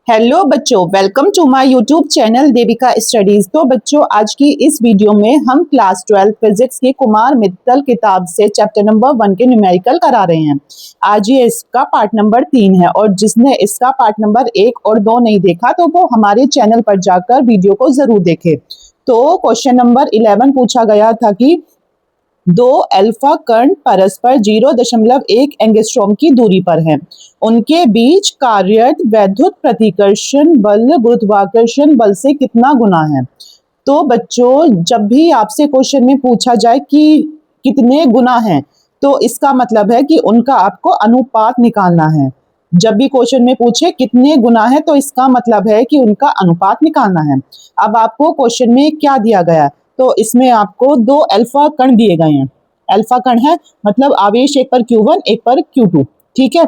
Hello बच्चों, welcome to my YouTube channel Devika studies. तो बच्चों, आज की इस वीडियो में हम क्लास 12 फिजिक्स की कुमार मित्तल किताब से चैप्टर नंबर 1 के न्यूमेरिकल करा रहे हैं। आज ये इसका पार्ट नंबर 3 है और जिसने इसका पार्ट नंबर 1 और 2 नहीं देखा तो वो हमारे चैनल पर जाकर वीडियो को जरूर देखे। तो क्वेश्चन नंबर 11 पूछा गया था कि दो अल्फा कण परस्पर 0.1 एंगस्ट्रॉम की दूरी पर हैं। उनके बीच कार्यरत वैद्युत प्रतिकर्षण बल गुरुत्वाकर्षण बल से कितना गुना है। तो बच्चों, जब भी आपसे क्वेश्चन में पूछा जाए कि कितने गुना हैं, तो इसका मतलब है कि उनका आपको अनुपात निकालना है। जब भी क्वेश्चन में पूछे कितने गुना है तो इसका मतलब है कि उनका अनुपात निकालना है। अब आपको क्वेश्चन में क्या दिया गया, तो इसमें आपको दो अल्फा कण दिए गए हैं। अल्फा कण है मतलब आवेश एक पर Q1 एक पर Q2, ठीक है,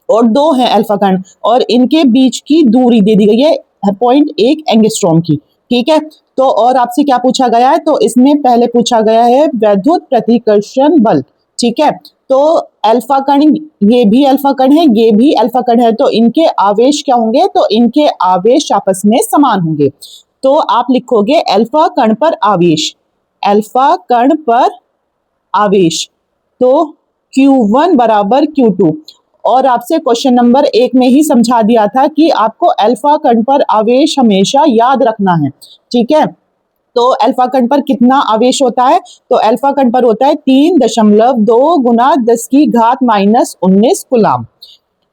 और दो हैं अल्फा कण और इनके बीच की दूरी दे दी गई है 0.1 एंगस्ट्रॉम की, ठीक है। तो और आपसे क्या पूछा गया है, तो इसमें पहले पूछा गया है वैद्युत प्रतिकर्षण बल, ठीक है। तो अल्फा कण, ये भी अल्फा कण है, ये भी अल्फा कण है, तो इनके आवेश क्या होंगे, तो इनके आवेश आपस में समान होंगे। तो आप लिखोगे अल्फा कण पर आवेश, अल्फा कण पर आवेश, तो Q1 बराबर Q2। और आपसे क्वेश्चन नंबर 1 में ही समझा दिया था कि आपको अल्फा कण पर आवेश हमेशा याद रखना है, ठीक है। तो अल्फा कण पर कितना आवेश होता है, तो अल्फा कण पर होता है 3.2 गुना 10 की घात -19 कूलाम।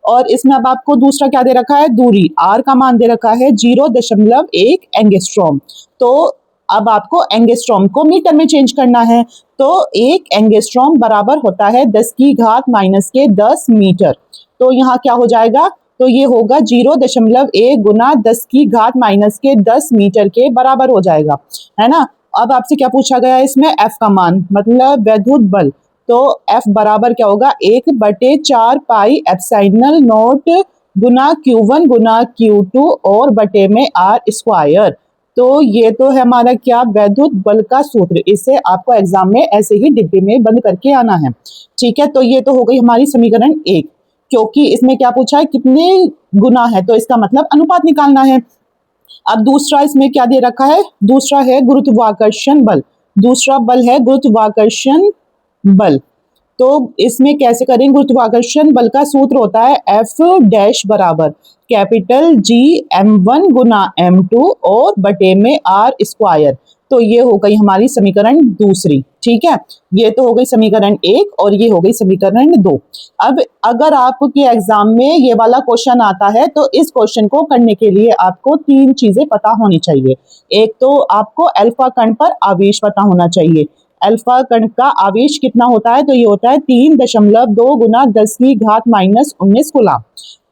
और इसमें अब आपको दूसरा क्या दे रखा है, दूरी, आर का मान दे रखा है 0.1 एंगस्ट्रॉम। तो अब आपको एंगस्ट्रॉम को मीटर में चेंज करना है। तो एक एंगस्ट्रॉम बराबर होता है 10 की घात -10 मीटर। तो यहाँ क्या हो जाएगा, तो ये होगा 0.1 गुना 10 की घात -10 मीटर के बराबर हो जाएगा, है ना। अब आपसे क्या पूछा गया है, इसमें एफ का मान मतलब वैद्युत बल। तो एफ बराबर क्या होगा, 1/4 pi epsilon not Guna Q1 Guna Q2 और बटे में आर स्क्वायर। तो ये तो है हमारा क्या, वैद्युत बल का सूत्र। इसे आपको एग्जाम में ऐसे ही डिब्बे में बंद करके आना है, ठीक है। तो ये तो हो गई हमारी समीकरण 1, क्योंकि इसमें क्या पूछा है, कितने गुना है, तो इसका मतलब अनुपात निकालना है। अब दूसरा इसमें क्या दे रखा है, दूसरा है गुरुत्वाकर्षण बल, दूसरा बल है गुरुत्वाकर्षण बल। तो इसमें कैसे करेंगे, गुरुत्वाकर्षण बल का सूत्र होता है एफ डैश बराबर कैपिटल जी m1 गुना m2 और बटे में आर स्क्वायर। तो ये हो गई हमारी समीकरण दूसरी, ठीक है। ये तो हो गई समीकरण 1 और ये हो गई समीकरण 2। अब अगर आपके एग्जाम में ये वाला क्वेश्चन आता है तो इस क्वेश्चन को करने के लिए आपको 3 चीजें पता होनी चाहिए। एक तो आपको अल्फा कण पर आवेश पता होना चाहिए। अल्फा कण का आवेश कितना होता है, तो ये होता है 3.2 गुना 10 की घात -19 कूलाम।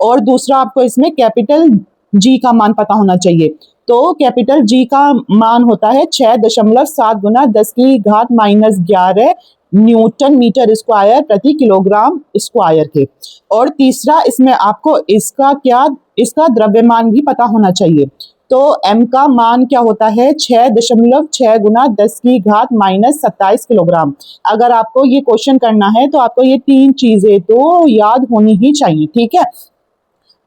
और दूसरा आपको इसमें कैपिटल जी का मान पता होना चाहिए। तो कैपिटल जी का मान होता है 6.7 गुना 10 की घात -11 न्यूटन मीटर स्क्वायर प्रति किलोग्राम स्क्वायर के। और तीसरा इसमें आपको इसका द्रव्यमान भी पता होना चाहिए। तो m का मान क्या होता है, 6.6 गुना 10 की घात -27 किलोग्राम। अगर आपको ये क्वेश्चन करना है तो आपको ये 3 चीजें तो याद होनी ही चाहिए, ठीक है।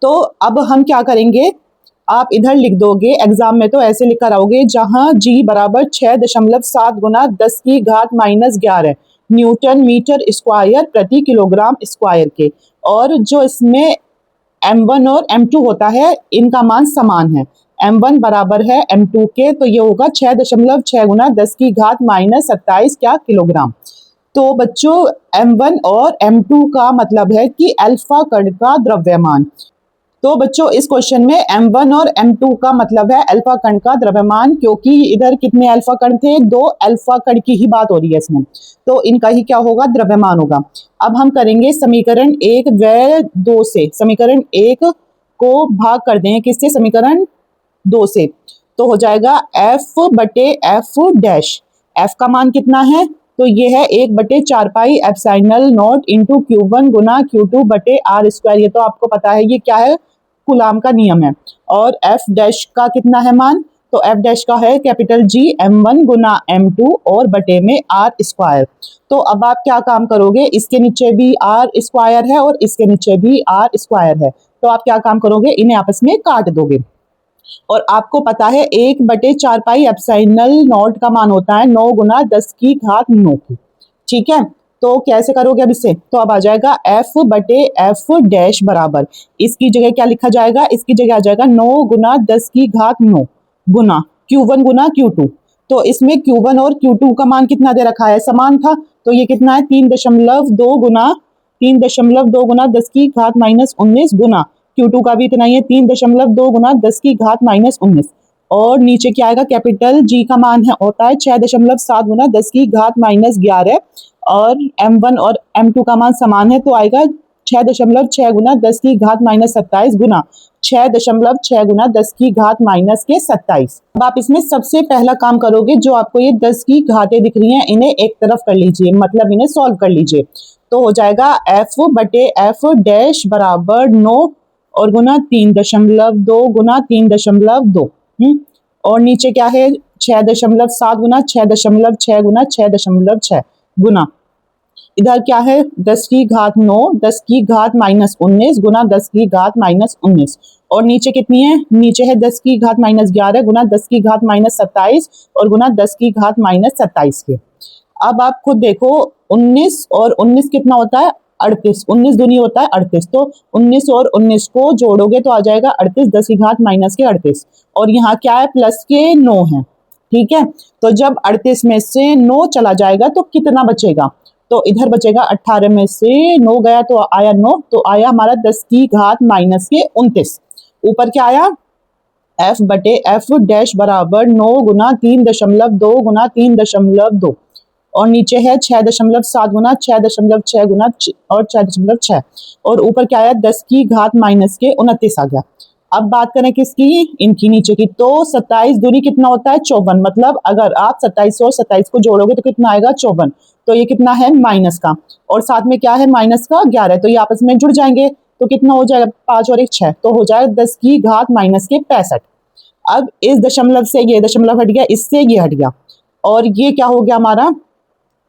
तो अब हम क्या करेंगे, आप इधर लिख दोगे, एग्जाम में तो ऐसे लिख कर आओगे, जहां g बराबर 6.7 गुना 10 की घात -11 न्यूटन मीटर स्क्वायर प्रति किलोग्राम स्क्वायर के। और जो इसमें m1 और m2 होता है, इनका मान समान है, m1 बराबर है m2 के, तो ये होगा 6.6 गुना 10 की घात -27 क्या किलोग्राम। तो बच्चों, m1 और m2 का मतलब है कि अल्फा कण का द्रव्यमान। तो बच्चों, इस क्वेश्चन में m1 और m2 का मतलब है अल्फा कण का द्रव्यमान, क्योंकि इधर कितने अल्फा कण थे, 2 अल्फा कण की ही बात हो रही है इसमें, तो इनका ही क्या होगा, द्रव्यमान होगा। अब हम करेंगे समीकरण 1 व 2 से, समीकरण 1 को भाग कर दें किससे, समीकरण 2 से, तो हो जाएगा f बटे f डैश। f का मान कितना है, तो ये है 1/4 pi epsilon not into Q1 Guna Q2 बटे आर स्क्वायर। ये तो आपको पता है, ये क्या है, कूलाम का नियम है। और f डैश का कितना है मान, तो f डैश का है कैपिटल G m1 गुना m2 और बटे में आर स्क्वायर। तो अब आप क्या काम करोगे, इसके नीचे भी आर स्क्वायर है और इसके नीचे भी आर स्क्वायर है, तो आप क्या काम करोगे, इन्हें आपस में काट दोगे। और आपको पता है 1/4 पाई एप्सिलॉन नॉट का मान होता है 9 गुना 10 की घात 9 की। ठीक है, तो कैसे करोगे अब इसे, तो अब आ जाएगा F/F डैश बराबर, इसकी जगह क्या लिखा जाएगा, इसकी जगह आ जाएगा 9 गुना 10 की घात 9 गुना Q1 गुना Q2। तो इसमें Q1 और Q2 का मान कितना दे रखा है, समान था, तो ये कितना है 3.2 गुना 10 की घात -19 गुना Q2 का भी इतना ही है 3.2 गुना 10 की घात -19। और नीचे क्या आएगा, कैपिटल G का मान है होता है 6.7 गुना 10 की घात -11 और M1 और M2 का मान समान है, तो आएगा 6.6 गुना 10 की घात -27 गुना 6.6 गुना 10 की घात -27। अब आप इसमें सबसे पहला काम करोगे, जो आपको ये 10 की घातें दिख रही हैं इन्हें एक तरफ कर लीजिए, मतलब इन्हें सॉल्व कर लीजिए। तो हो जाएगा F/F डैश बराबर 9 और गुना 3.2 गुना 3.2। और नीचे क्या है 6.7 गुना 6.6 गुना 6.6 गुना इधर क्या है 10 की घात 9 10 की घात -19 गुना 10 की घात -19। और नीचे कितनी है, नीचे है 10 की घात -11 गुना 10 की घात -27 और गुना 10 की घात -27 के। अब आप खुद देखो 19 और 19 कितना होता है 38, 19 दूनी होता है 38, तो 19 और 19 को जोड़ोगे तो आ जाएगा 38 10 की घात माइनस के 38। और यहाँ क्या है प्लस के 9 है। ठीक है, तो जब 38 में से 9 चला जाएगा तो कितना बचेगा, तो इधर बचेगा 18 में से 9 गया तो आया 9, तो आया हमारा 10 की घात माइनस के 29। ऊपर क्या आया F/F डैश बराबर 9 गुना 3.2 गुना 3.2 और नीचे है 6.7 गुना 6.6 गुना और 6.6 और ऊपर क्या आया 10 की घात माइनस के 29 आ गया। अब बात करें किसकी, इनकी नीचे की, तो 27 दूनी कितना होता है 54, मतलब अगर आप 27 और 27 को जोड़ोगे तो कितना आएगा 54, तो ये कितना है माइनस का, और साथ में क्या है माइनस का 11, तो ये आपस में जुड़ जाएंगे, तो कितना हो जाएगा 5 और 1 6, तो हो जाएगा 10 की घात माइनस के 65। अब इस दशमलव से ये दशमलव हट गया, इससे ये हट गया, और ये क्या हो गया हमारा,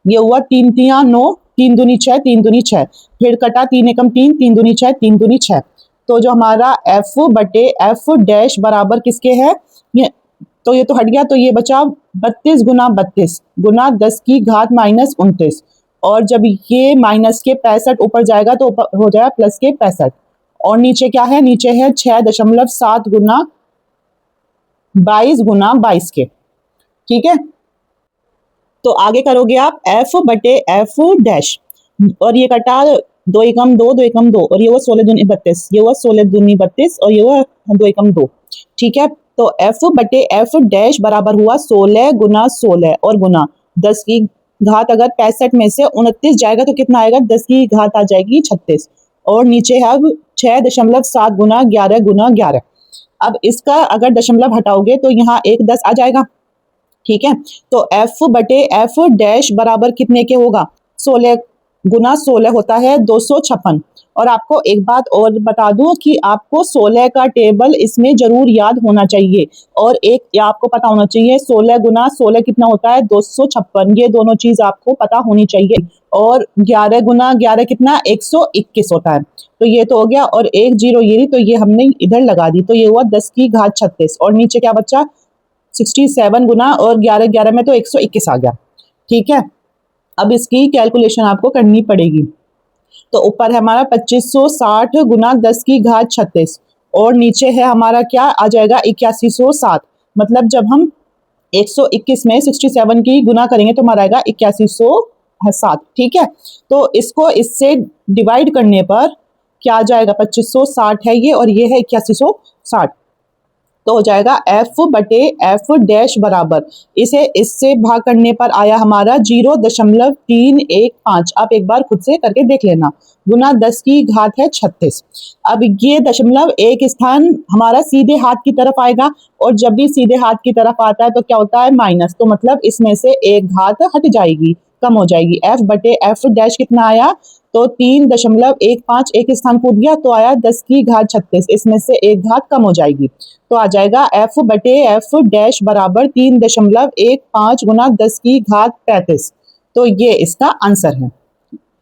ये हुआ 3 3 9 3 दूनी 6 3 दूनी 6, फिर कटा 3 एकम 3 3 दूनी 6 3 दूनी 6। तो जो हमारा F/F डैश बराबर किसके है, ये तो ये तो हट गया, तो ये बचा 32 गुना 32 गुना 10 की घात -29। और जब ये माइनस के 65 ऊपर जाएगा तो ऊपर हो जाएगा प्लस के 65। और नीचे क्या है, नीचे है 6.7 गुना 22 गुना 22 के। ठीक है, तो आगे करोगे आप F/F डैश, और ये कटा 2 एकम 2 2 एकम 2 और ये हुआ 16 दूनी 32, ये हुआ 16 दूनी 32 और ये हुआ 2 एकम 2। ठीक है, तो F/F डैश बराबर हुआ 16 गुना 16 और गुना 10 की घात, अगर 65 में से 29 जाएगा तो कितना आएगा 10 की घात आ जाएगी 36, और नीचे है अब 6.7 गुना 11 गुना 11। अब इसका अगर दशमलव हटाओगे तो यहाँ एक 10 आ जाएगा। ठीक है, तो F/F डैश बराबर कितने के होगा, 16 गुना 16 होता है 256। और आपको एक बात और बता दूं कि आपको 16 का टेबल इसमें जरूर याद होना चाहिए, और एक ये आपको पता होना चाहिए 16 गुना 16 कितना होता है 256, ये दोनों चीज आपको पता होनी चाहिए। और 11 गुना 11 कितना 121 होता है, तो ये तो हो गया, और एक जीरो ये, तो ये हमने इधर लगा दी, तो ये हुआ 10 की घात 36, और नीचे क्या बचा 67 गुना और 11 11 में तो 121 आ गया। ठीक है, अब इसकी कैलकुलेशन आपको करनी पड़ेगी। तो ऊपर है हमारा 2560 गुना 10 की घात 36 और नीचे है हमारा क्या आ जाएगा 8107, मतलब जब हम 121 में 67 की गुना करेंगे तो हमारा आएगा 8107। ठीक है, तो इसको इससे डिवाइड करने पर क्या आ जाएगा 2560 है ये, और ये है 8160, तो हो जाएगा F/F डैश बराबर, इसे इससे भाग करने पर आया हमारा 0.315। आप एक बार खुद से करके देख लेना, गुना 10 की घात है 36। अब ये दशमलव एक स्थान हमारा सीधे हाथ की तरफ आएगा, और जब भी सीधे हाथ की तरफ आता है तो क्या होता है माइनस, तो मतलब इसमें से एक घात हट जाएगी, कम हो जाएगी। F/F डैश कितना आया, तो 3.15 एक स्थान कूद गया तो आया 10 की घात 36, इसमें से एक घात कम हो जाएगी, तो आ जाएगा F/F डैश बराबर 3.15 गुना 10 की घात 35। तो ये इसका आंसर है।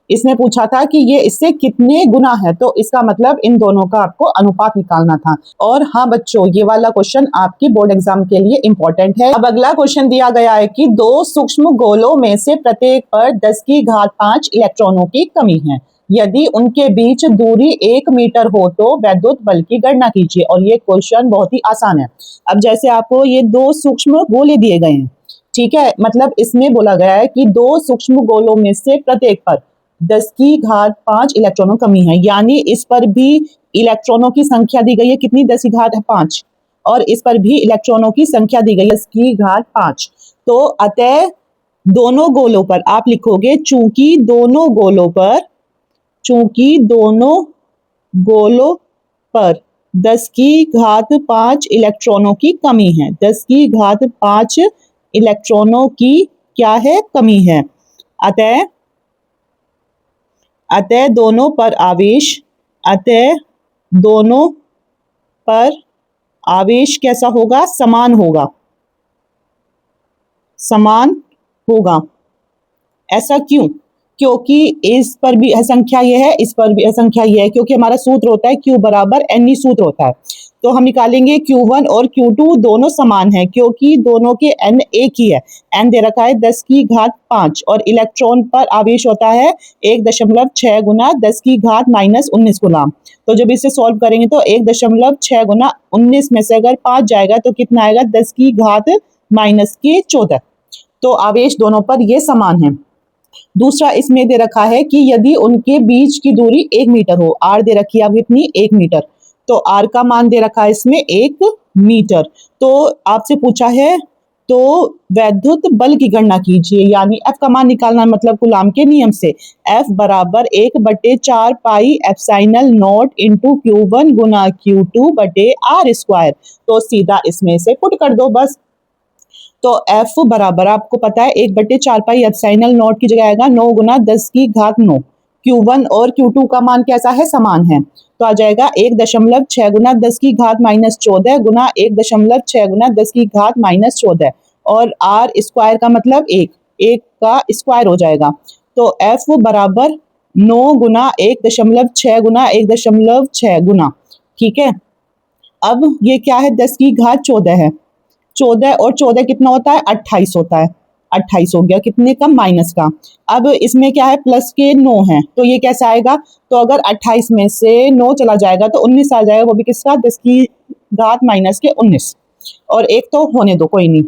इसमें पूछा था कि ये इससे कितने गुना है, तो इसका मतलब इन दोनों का आपको अनुपात निकालना था। और हाँ बच्चों, ये वाला क्वेश्चन आपकी बोर्ड एग्जाम के लिए इंपॉर्टेंट है। अब अगला क्वेश्चन दिया गया है कि दो सूक्ष्म गोलों में से प्रत्येक पर 10 की घात 5 इलेक्ट्रॉनों की कमी है। यदि उनके बीच दूरी 1 मीटर हो तो वैद्युत बल की गणना कीजिए। और ये क्वेश्चन बहुत ही आसान है। अब जैसे आपको ये दो सूक्ष्म गोले दिए गए हैं, ठीक है, मतलब इसमें बोला गया है कि दो सूक्ष्म गोलों में से प्रत्येक पर 10 की घात 5 इलेक्ट्रॉनों कमी है, यानी इस पर भी इलेक्ट्रॉनों की संख्या दी गई है कितनी, 10 की घात 5, और इस पर भी इलेक्ट्रॉनों की संख्या दी गई है 10 की घात 5। तो अतः दोनों गोलों पर आप लिखोगे चूंकि दोनों गोलों पर 10 की घात 5 इलेक्ट्रॉनों की कमी है। 10 की घात 5 इलेक्ट्रॉनों की क्या है, कमी है। अतः दोनों पर आवेश कैसा होगा, समान होगा। ऐसा क्यों? क्योंकि इस पर भी संख्या ये है, इस पर भी संख्या ये है, क्योंकि हमारा सूत्र होता है Q बराबर N सूत्र होता है। तो हम निकालेंगे Q1 और Q2 दोनों समान है, क्योंकि दोनों के N एक ही है। N दे रखा है 10 की घात 5 और इलेक्ट्रॉन पर आवेश होता है 1.6 गुना 10 की घात -19 गुलाम। तो जब इसे सॉल्व करेंगे तो 1.6 गुना 19 में से अगर 5 जाएगा तो कितना आएगा, 10 की घात -14। तो आवेश दोनों पर ये समान है। दूसरा इसमें दे रखा है कि यदि उनके बीच की दूरी 1 मीटर हो, आर दे रखी है अब कितनी, 1 मीटर, तो आर का मान दे रखा है इसमें 1 मीटर। तो आपसे पूछा है तो वैद्युत बल की गणना कीजिए, यानी एफ का मान निकालना, मतलब कूलाम के नियम से एफ बराबर 1/4 pi epsilon not into Q1 Guna Q2 बटे आर स्क्वायर। तो सीधा इसमें से पुट कर दो बस। तो F बराबर आपको पता है 1/4 पाई एप्सिलॉन नॉट की जगह आएगा 9 गुना 10 की घात 9। Q1 और Q2 का मान कैसा है, समान है, तो आ जाएगा 1.6 गुना 10 की घात -14 गुना 1.6 गुना 10 की घात -14, और R स्क्वायर का मतलब 1 का स्क्वायर हो जाएगा। तो F बराबर 9 गुना 1.6 गुना 1.6 गुना, ठीक है। अब ये क्या है, 10 की घात 14 है, 14 और 14 कितना होता है, 28 होता है। 28 हो गया, कितने का, माइनस का। अब इसमें क्या है, प्लस के 9 है, तो ये कैसे आएगा, तो अगर 28 में से 9 चला जाएगा तो 19 आ जाएगा, वो भी किसका, 10 की घात -19। और एक तो होने दो, कोई नहीं।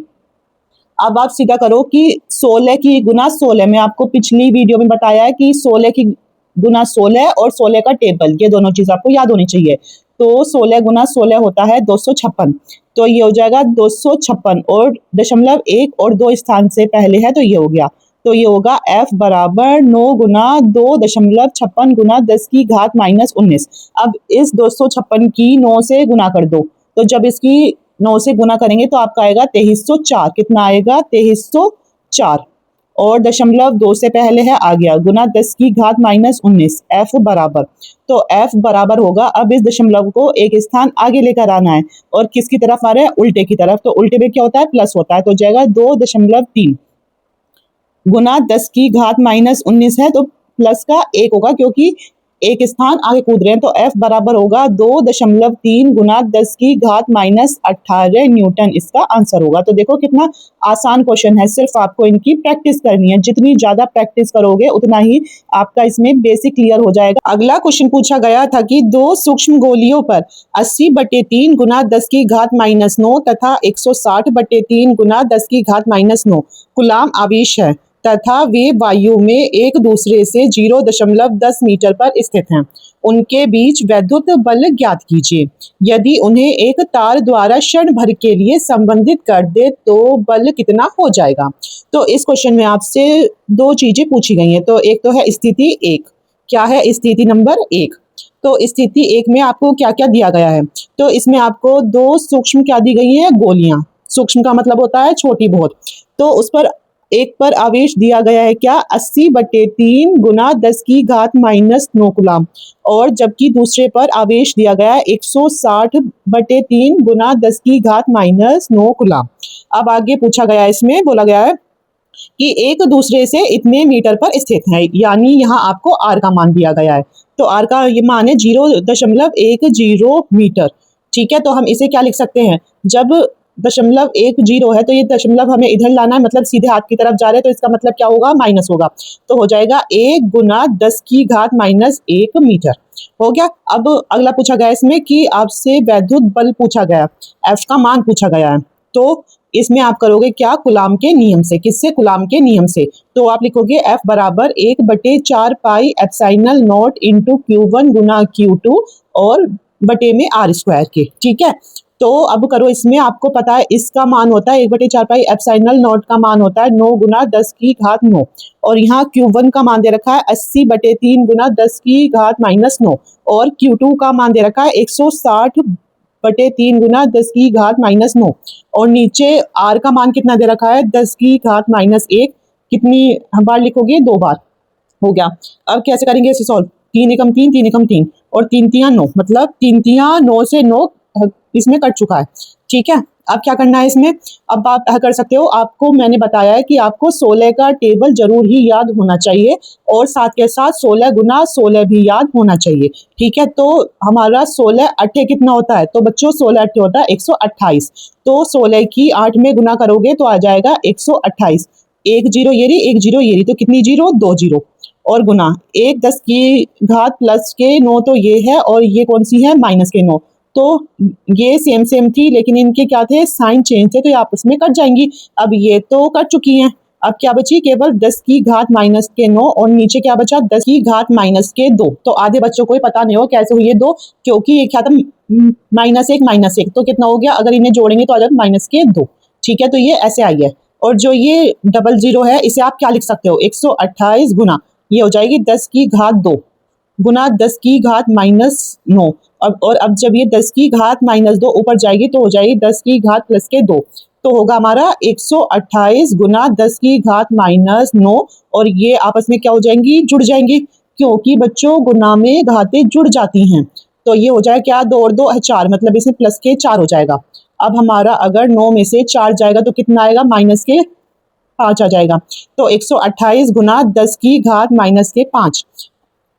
अब आप सीधा करो कि 16 की गुना 16, में आपको पिछली वीडियो में बताया है कि 16 की गुना 16 और 16 का टेबल, ये दोनों चीज आपको याद होनी चाहिए। तो 16 गुना 16 होता है 256, तो ये हो जाएगा 256, और 0.1 और 2 स्थान से पहले है तो ये हो गया। तो ये होगा F बराबर 9 गुना 2.56 गुना 10 की घात -19। अब इस 256 की 9 से गुना कर दो, तो जब इसकी 9 से गुना करेंगे तो आपका आएगा 2304। कितना आएगा, 2304, और 0.2 से पहले है, आ गया, गुना 10 की घात -19। F बराबर, तो F बराबर होगा, अब इस दशमलव को एक स्थान आगे लेकर आना है, और किसकी तरफ आ रहा है, उल्टे की तरफ। तो उल्टे में क्या होता है, प्लस होता है, तो जाएगा 2.3 गुना 10 की घात -19 है तो प्लस का 1 होगा, क्योंकि एक स्थान आगे कूद रहे हैं। तो F बराबर होगा 2.3 गुना 10 की घात -18 न्यूटन, इसका आंसर होगा। तो देखो कितना आसान क्वेश्चन है, सिर्फ आपको इनकी प्रैक्टिस करनी है। जितनी ज्यादा प्रैक्टिस करोगे उतना ही आपका इसमें बेसिक क्लियर हो जाएगा। अगला क्वेश्चन पूछा गया था कि दो सूक्ष्म गोलियों पर 80/3 गुना 10 की घात -9 तथा 160/3 गुना 10 की घात -9 कूलाम आवेश है, तथा वे वायु में एक दूसरे से 0.10 मीटर पर स्थित हैं। उनके बीच वैद्युत बल ज्ञात कीजिए। यदि उन्हें एक तार द्वारा क्षण भर के लिए संबंधित कर दे तो बल कितना हो जाएगा। तो इस क्वेश्चन में आपसे दो चीजें पूछी गई हैं। तो एक तो है स्थिति 1, क्या है स्थिति नंबर 1। तो स्थिति 1 में आपको क्या क्या दिया गया है, तो इसमें आपको दो सूक्ष्म क्या दी गई है, गोलियां। सूक्ष्म का मतलब होता है छोटी बहुत। तो उस पर एक पर आवेश दिया गया है क्या, 80/3 गुना 10 की घात -9 कूलाम, और जबकि दूसरे पर आवेश दिया गया है 160/3 गुना 10 की घात -9 कूलाम। अब आगे पूछा गया, इसमें बोला गया है कि एक दूसरे से इतने मीटर पर स्थित है, यानी यहाँ आपको आर का मान दिया गया है। तो आर का ये मान है 0.10 मीटर। ठीक है, तो हम इसे क्या लिख सकते हैं, जब 0.10 है तो ये दशमलव हमें इधर लाना है, मतलब सीधे हाथ की तरफ जा रहे हैं, तो इसका मतलब क्या होगा, माइनस होगा। तो हो जाएगा 1 गुना 10 की घात माइनस 1 मीटर। हो गया। अब अगला पूछा गया इसमें कि आपसे वैद्युत बल पूछा गया, एफ का मान पूछा गया है। तो इसमें आप करोगे क्या, कुलाम के नियम से। किससे, कुलाम के नियम से। तो आप लिखोगे F बराबर 1/4 पाई एप्साइनल not into Q1 Guna Q2 और बटे में R स्क्वायर के। ठीक है, तो अब करो, इसमें आपको पता है इसका मान होता है 1/4 पाई एप्साइनल नॉट का मान होता है 9 गुना 10 की घात 9, और यहाँ Q1 का मान दे रखा है 80/3 गुना 10 की घात माइनस 9, और Q2 का मान दे रखा है 160/3 गुना 10 की घात माइनस 9, और नीचे R का मान कितना दे रखा है 10 की घात माइनस 1। कितनी बार लिखोगे, 2 बार। हो गया। अब कैसे करेंगे इसे सॉल्व, 3 एकम 3, 3 एकम 3 और 3 तियां 9, मतलब 3 तियां 9 से 9 इसमें कट चुका है। ठीक है, अब क्या करना है इसमें, अब आप कर सकते हो, आपको मैंने बताया है कि आपको 16 का टेबल जरूर ही याद होना चाहिए, और साथ के साथ 16 गुना 16 भी याद होना चाहिए। ठीक है, तो हमारा 16 अट्ठे कितना होता है, तो बच्चों 16 अट्ठे होता है 128। तो 16 की 8 में गुना करोगे तो आ जाएगा 128। एक जीरो ये रही, एक जीरो ये रही, तो कितनी जीरो, 2 जीरो, और गुना 1 10 की घात प्लस के 9, तो ये है, और ये कौन सी है, माइनस के 9। तो ये सेम सेम थी, लेकिन इनके क्या थे, साइन चेंज थे, तो ये आपस में कट जाएंगी। अब ये तो कट चुकी हैं, अब क्या बची, केवल 10 की घात माइनस के 9, और नीचे क्या बचा, 10 की घात माइनस के 2। तो आधे बच्चों को ही पता नहीं हो कैसे हुई ये 2, क्योंकि ये क्या था, -1 -1, तो कितना हो गया, अगर इन्हें जोड़ेंगे तो आ जाएगा माइनस के 2। ठीक है, तो ये ऐसे आई है। और जो ये 00 है, इसे आप क्या लिख सकते हो, 128 गुना, ये हो जाएगी 10 की घात 2 गुना 10 की घात माइनस 9। और अब जब ये 10 की घात माइनस 2 ऊपर जाएगी तो हो जाएगी 10 की घात प्लस के 2, तो होगा हमारा 128 गुना 10 की घात माइनस 9, और ये आपस में क्या हो जाएंगी, जुड़ जाएंगी, क्योंकि बच्चों गुना में घातें जुड़ जाती हैं। तो ये हो जाएगा क्या, 2 और 2 4, मतलब इसमें प्लस के 4 हो जाएगा। अब हमारा अगर 9 में से 4 जाएगा तो कितना आएगा, माइनस के 5 आ जाएगा। तो 128 गुना 10 की घात माइनस के 5,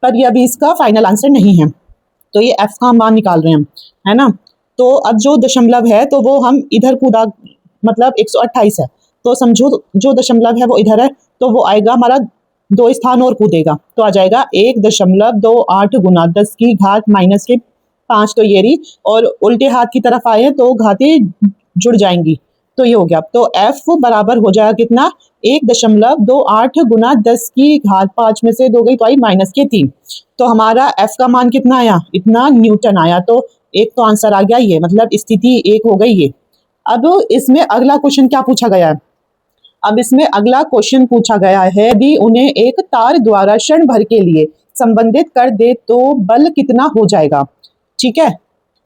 पर ये अभी इसका फाइनल आंसर नहीं है, तो ये एफ का मान निकाल रहे हैं हम, है ना। तो अब जो दशमलव है तो वो हम इधर कूदा, मतलब 128 है, तो समझो जो दशमलव है वो इधर है, तो वो आएगा हमारा 2 स्थान और कूदेगा, तो आ जाएगा 1.28 गुना 10 की घात माइनस के 5, तो ये रही, और उल्टे हाथ की तरफ आए तो घातें जुड़ जाएंगी, तो ये हो गया। तो एफ बराबर हो जाएगा कितना, 1.28 गुना 10 की घात 5 में से 2 गई तो आई माइनस के 3। तो हमारा एफ का मान कितना आया, इतना न्यूटन आया। तो एक तो आंसर आ गया ये, मतलब स्थिति एक हो गई ये। अब इसमें अगला क्वेश्चन क्या पूछा गया है, अब इसमें अगला क्वेश्चन पूछा गया है, यदि उन्हें एक तार द्वारा क्षण भर के लिए संबंधित कर दे तो बल कितना हो जाएगा। ठीक है,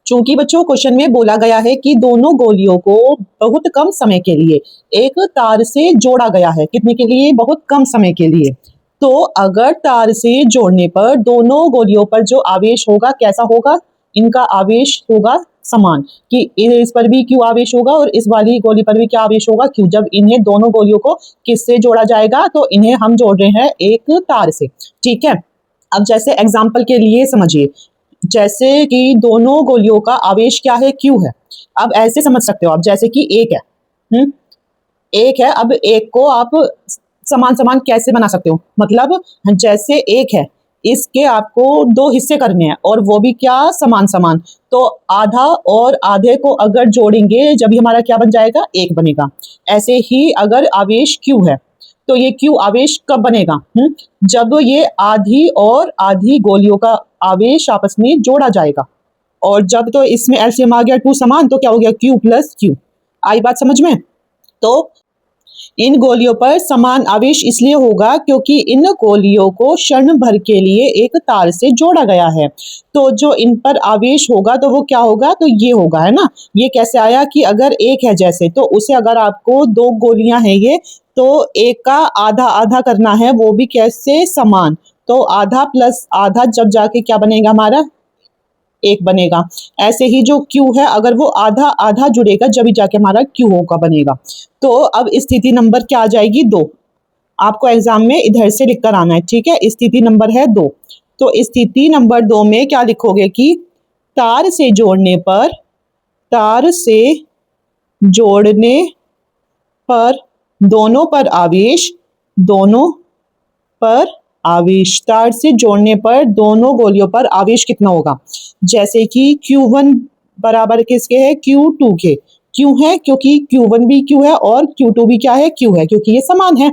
चूंकि बच्चों क्वेश्चन में बोला गया है कि दोनों गोलियों को बहुत कम समय के लिए एक तार से जोड़ा गया है, कितने के लिए, बहुत कम समय के लिए। तो अगर तार से जोड़ने पर दोनों गोलियों पर जो आवेश होगा कैसा होगा, इनका आवेश होगा समान, कि इस पर भी क्यू आवेश होगा और इस वाली गोली पर भी क्या आवेश होगा, क्यू। जब इन्हें दोनों गोलियों को किससे जोड़ा जाएगा, तो इन्हें हम जोड़ रहे हैं एक तार से। ठीक है, अब जैसे एग्जाम्पल के लिए समझिए, जैसे कि दोनों गोलियों का आवेश क्या है, क्यू है। अब ऐसे समझ सकते हो आप, जैसे कि एक है, एक है, अब एक को आप समान समान कैसे बना सकते हो, मतलब जैसे एक है, इसके आपको 2 हिस्से करने हैं और वो भी क्या, समान समान। तो आधा और आधे को अगर जोड़ेंगे जब ही हमारा क्या बन जाएगा, एक बनेगा। ऐसे ही अगर आवेश क्यू है तो ये क्यू आवेश कब बनेगा, जब ये आधी और आधी गोलियों का आवेश आपस में जोड़ा जाएगा, और जब तो इसमें एलसीएम आ गया 2 समान, तो क्या हो गया, क्यू प्लस क्यू। आई बात समझ में। तो इन गोलियों पर समान आवेश इसलिए होगा क्योंकि इन गोलियों को क्षण भर के लिए एक तार से जोड़ा गया है। तो जो इन पर आवेश होगा तो वो क्या होगा, तो ये होगा, है ना। ये कैसे आया कि अगर एक है जैसे, तो उसे अगर आपको 2 गोलियां हैं ये, तो एक का आधा आधा करना है, वो भी कैसे, समान। तो आधा प्लस आधा जब जाके क्या बनेगा हमारा, एक बनेगा। ऐसे ही जो Q है, अगर वो आधा आधा जुड़ेगा जब भी जाके हमारा Q होगा बनेगा। तो अब स्थिति नंबर क्या आ जाएगी, 2। आपको एग्जाम में इधर से लिख कर आना है, ठीक है। स्थिति नंबर है 2। तो स्थिति नंबर 2 में क्या लिखोगे कि तार से जोड़ने पर तार से जोड़ने पर दोनों गोलियों पर आवेश कितना होगा। जैसे कि Q1 बराबर किसके है, Q2 के। क्यों है, क्योंकि Q1 भी Q है और Q2 भी क्या है, Q है, क्योंकि ये समान है।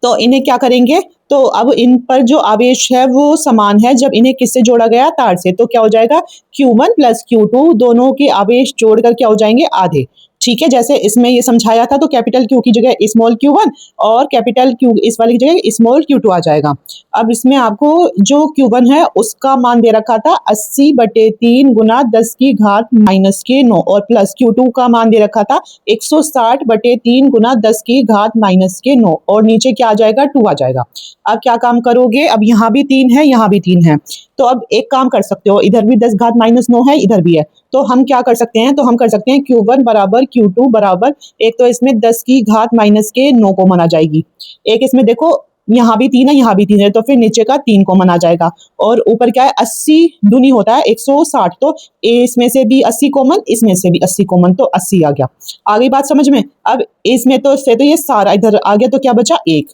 तो इन्हें क्या करेंगे, तो अब इन पर जो आवेश है वो समान है जब इन्हें किससे जोड़ा गया, तार से। तो क्या हो जाएगा, Q1 प्लस Q2 दोनों के आवेश जोड़कर क्या हो जाएंगे, आधे। ठीक है, जैसे इसमें ये समझाया था, तो कैपिटल Q की जगह स्मॉल Q1 और कैपिटल Q इस वाली की जगह स्मॉल Q2 आ जाएगा। अब इसमें आपको जो Q1 है उसका मान दे रखा था 80/3 गुना 10 की घात माइनस के 9 और प्लस Q2 का मान दे रखा था 160/3 गुना 10 की घात माइनस के 9 और नीचे क्या आ जाएगा, 2 आ जाएगा। अब क्या काम करोगे, अब यहाँ भी 3 है, यहाँ भी 3 है, तो अब एक काम कर सकते हो, इधर भी 10 घात माइनस 9 है, इधर भी है, तो हम क्या कर सकते हैं, तो हम कर सकते हैं Q1 बराबर Q2 बराबर, एक तो इसमें 10 की घात माइनस के 9 को मना जाएगी, एक इसमें देखो यहाँ भी 3 है, यहाँ भी 3 है, तो फिर नीचे का 3 को मना जाएगा और ऊपर क्या है, 80 दूनी होता है 160, तो इसमें से भी 80 कॉमन, इसमें से भी 80 कॉमन, तो 80 आ गया। आ गई बात समझ में। अब इसमें तो से तो ये सारा इधर आ गया, तो क्या बचा, 1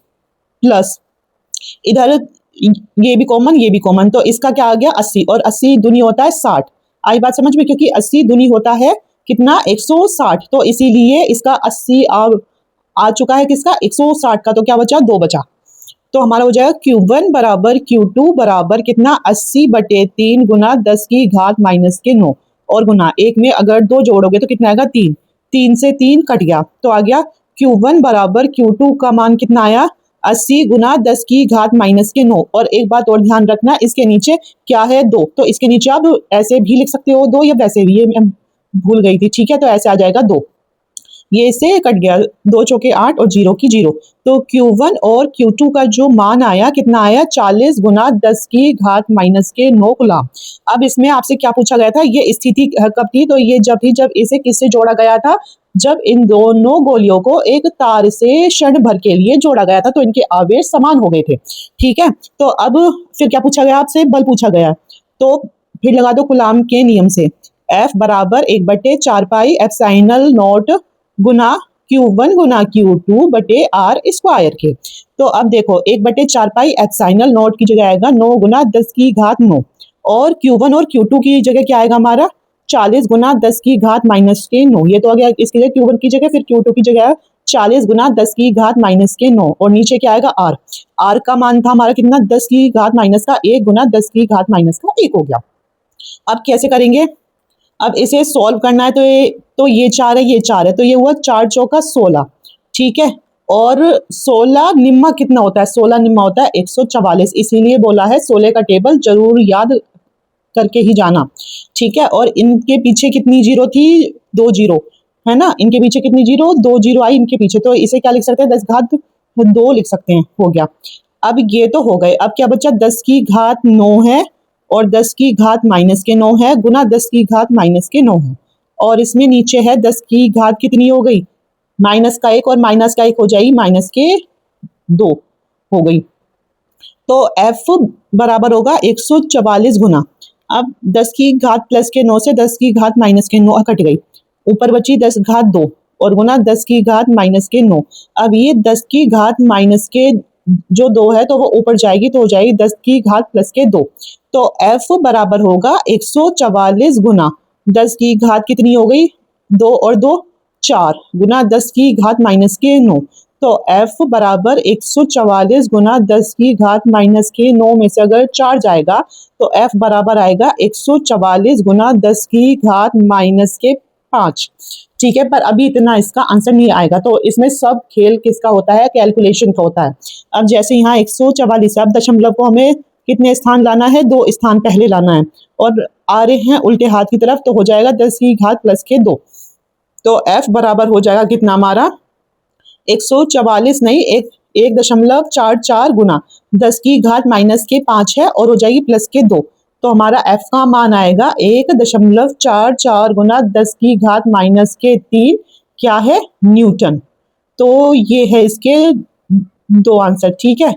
प्लस इधर ये भी कॉमन, ये भी कॉमन, तो इसका क्या आ गया, 80 और 80 दूनी होता है 60। आई बात समझ में, क्योंकि 80 दूनी होता है कितना, 160, तो इसीलिए इसका 80 आ चुका है, किसका, 160 का, तो क्या बचा, 2 बचा। तो हमारा हो जाएगा Q1 बराबर Q2 बराबर कितना, 80/3 गुना 10 की घात माइनस के 9 और गुना 1 में अगर 2 जोड़ोगे तो कितना आएगा, 3, 3 से 3 कट गया, तो आ गया Q1 बराबर Q2 का मान कितना आया, 80 गुना 10 की घात माइनस के 9। और एक बात और ध्यान रखना, इसके नीचे क्या है, 2, तो इसके नीचे आप ऐसे भी लिख सकते हो 2 या वैसे भी, ये मैं भूल गई थी, ठीक है, तो ऐसे आ जाएगा 2, ये इससे कट गया, 2 चौके 8 और 0 की 0, तो Q1 और Q2 का जो मान आया कितना आया, 40 गुना 10 की घात माइनस के 9 गुलाम। अब इसमें आपसे क्या पूछा गया था, ये स्थिति कब थी, तो ये जब इसे किससे जोड़ा गया था, जब इन दोनों गोलियों को एक तार से क्षण भर के लिए जोड़ा गया था, तो इनके आवेश समान हो गए थे। ठीक है, तो अब फिर क्या पूछा गया आपसे, बल पूछा गया, तो फिर लगा दो कूलाम के नियम से, F बराबर 1/4 pi epsilon not Guna Q1 Guna Q2 बटे R स्क्वायर के। तो अब देखो 1/4 पाई एप्सिलॉन नॉट की जगह आएगा 9 गुना 10 की घात 9 और Q1 और Q2 की जगह क्या आएगा हमारा, 40 गुना 10 की घात माइनस के 9, ये तो आ गया इसकी जगह Q1 की जगह, फिर Q2 की जगह 40 गुना 10 की घात माइनस के 9 और नीचे क्या आएगा, R। R का मान था हमारा कितना, 10 की घात माइनस का 1 गुना 10 की घात माइनस का 1 हो गया। अब कैसे करेंगे, अब इसे सॉल्व करना है, तो ये 4 है, ये 4 है, तो ये हुआ 4 चौका 16, ठीक है, और 16 निम्मा कितना होता है, 16 निम्मा होता है 144, इसीलिए बोला है 16 का टेबल जरूर याद करके ही जाना। ठीक है, और इनके पीछे कितनी जीरो थी, 2 जीरो है ना, इनके पीछे कितनी जीरो, 2 जीरो आई इनके पीछे, तो इसे क्या लिख सकते हैं, 10 घात 2 लिख सकते हैं, हो गया। अब ये तो हो गए, अब क्या बचा, 10 की घात 9 है और 10 की घात माइनस के 9 है गुना 10 की घात माइनस के 9 है, और इसमें नीचे है 10 की घात कितनी हो गई, माइनस का 1 और माइनस का 1 हो जाएगी माइनस के 2 हो गई, तो F बराबर होगा 144 गुना, अब 10 की घात प्लस के 9 से 10 की घात माइनस के 9 कट गई, ऊपर बची 10 घात 2 और गुना 10 की घात माइनस के 9। अब ये 10 की घात माइनस के जो 2 है तो वो ऊपर जाएगी, तो हो जाएगी 10 की घात प्लस के 2, तो F बराबर होगा 144 गुना 10 की घात कितनी हो गई, 2 और 2 4 गुना 10 की घात माइनस के 9, तो F बराबर 144 गुना 10 की घात माइनस के 9 में से अगर 4 जाएगा तो F बराबर आएगा 144 गुना 10 की घात माइनस के 5। ठीक है, पर अभी इतना इसका आंसर नहीं आएगा, तो इसमें सब खेल किसका होता है, कैलकुलेशन का होता है। अब जैसे यहाँ 144 है, अब दशमलव को हमें कितने स्थान लाना है, 2 स्थान पहले लाना है और आ रहे हैं उल्टे हाथ की तरफ, तो हो जाएगा 10 की घात प्लस के 2, तो F बराबर हो जाएगा कितना हमारा 144 नहीं 1.44 गुना 10 की घात माइनस के 5 है और हो जाएगी प्लस के 2, तो हमारा F का मान आएगा 1.44 गुना 10 की घात माइनस के 3 क्या है, न्यूटन। तो ये है इसके दो आंसर, ठीक है।